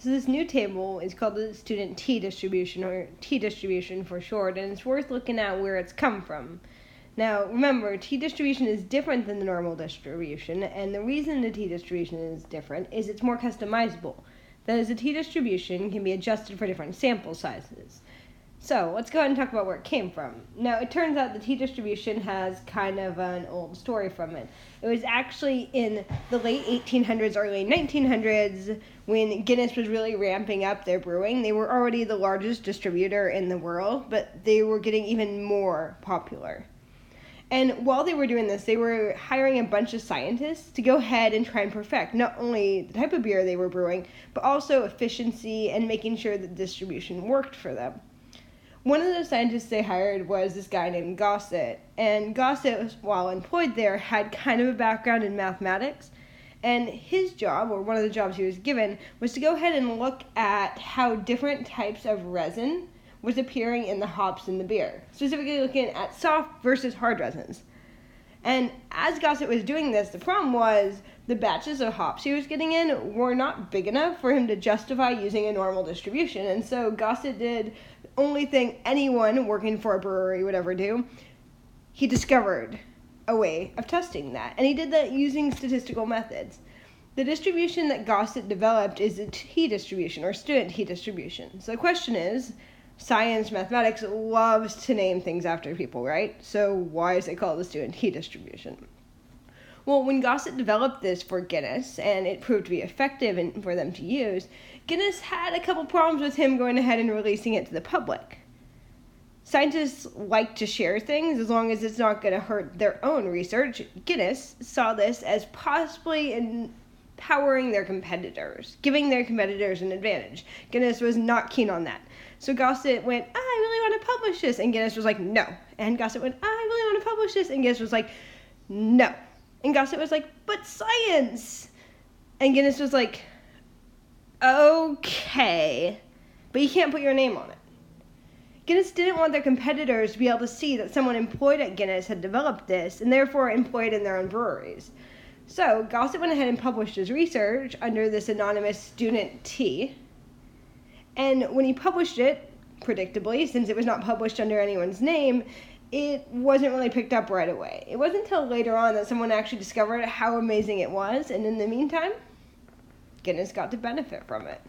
So this new table is called the student T distribution, or T distribution for short, and it's worth looking at where it's come from. Now, remember, T distribution is different than the normal distribution, and the reason the T distribution is different is it's more customizable. That is, the T distribution can be adjusted for different sample sizes. So, let's go ahead and talk about where it came from. Now, it turns out the T distribution has kind of an old story from it. It was actually in the late 1800s, early 1900s, when Guinness was really ramping up their brewing. They were already the largest distributor in the world, but they were getting even more popular. And while they were doing this, they were hiring a bunch of scientists to go ahead and try and perfect not only the type of beer they were brewing, but also efficiency and making sure that distribution worked for them. One of the scientists they hired was this guy named Gossett, and Gossett, while employed there, had kind of a background in mathematics, and his job, or one of the jobs he was given, was to go ahead and look at how different types of resin was appearing in the hops in the beer, specifically looking at soft versus hard resins. And as Gossett was doing this, the problem was the batches of hops he was getting in were not big enough for him to justify using a normal distribution, and so Gossett did the only thing anyone working for a brewery would ever do. He discovered a way of testing that, and he did that using statistical methods. The distribution that Gossett developed is a T distribution, or student T distribution. So the question is, science, mathematics loves to name things after people, right? So why is it called the student T distribution? Well, when Gossett developed this for Guinness, and it proved to be effective for them to use, Guinness had a couple problems with him going ahead and releasing it to the public. Scientists like to share things as long as it's not going to hurt their own research. Guinness saw this as possibly empowering their competitors, giving their competitors an advantage. Guinness was not keen on that. So Gossett went, I really want to publish this. And Guinness was like, no. And Gossett went, I really want to publish this. And Guinness was like, no. And Gossett was like, but science. And Guinness was like, okay, but you can't put your name on it. Guinness didn't want their competitors to be able to see that someone employed at Guinness had developed this and therefore employed in their own breweries. So Gossett went ahead and published his research under this anonymous student T. And when he published it, predictably, since it was not published under anyone's name, it wasn't really picked up right away. It wasn't until later on that someone actually discovered how amazing it was, and in the meantime, Guinness got to benefit from it.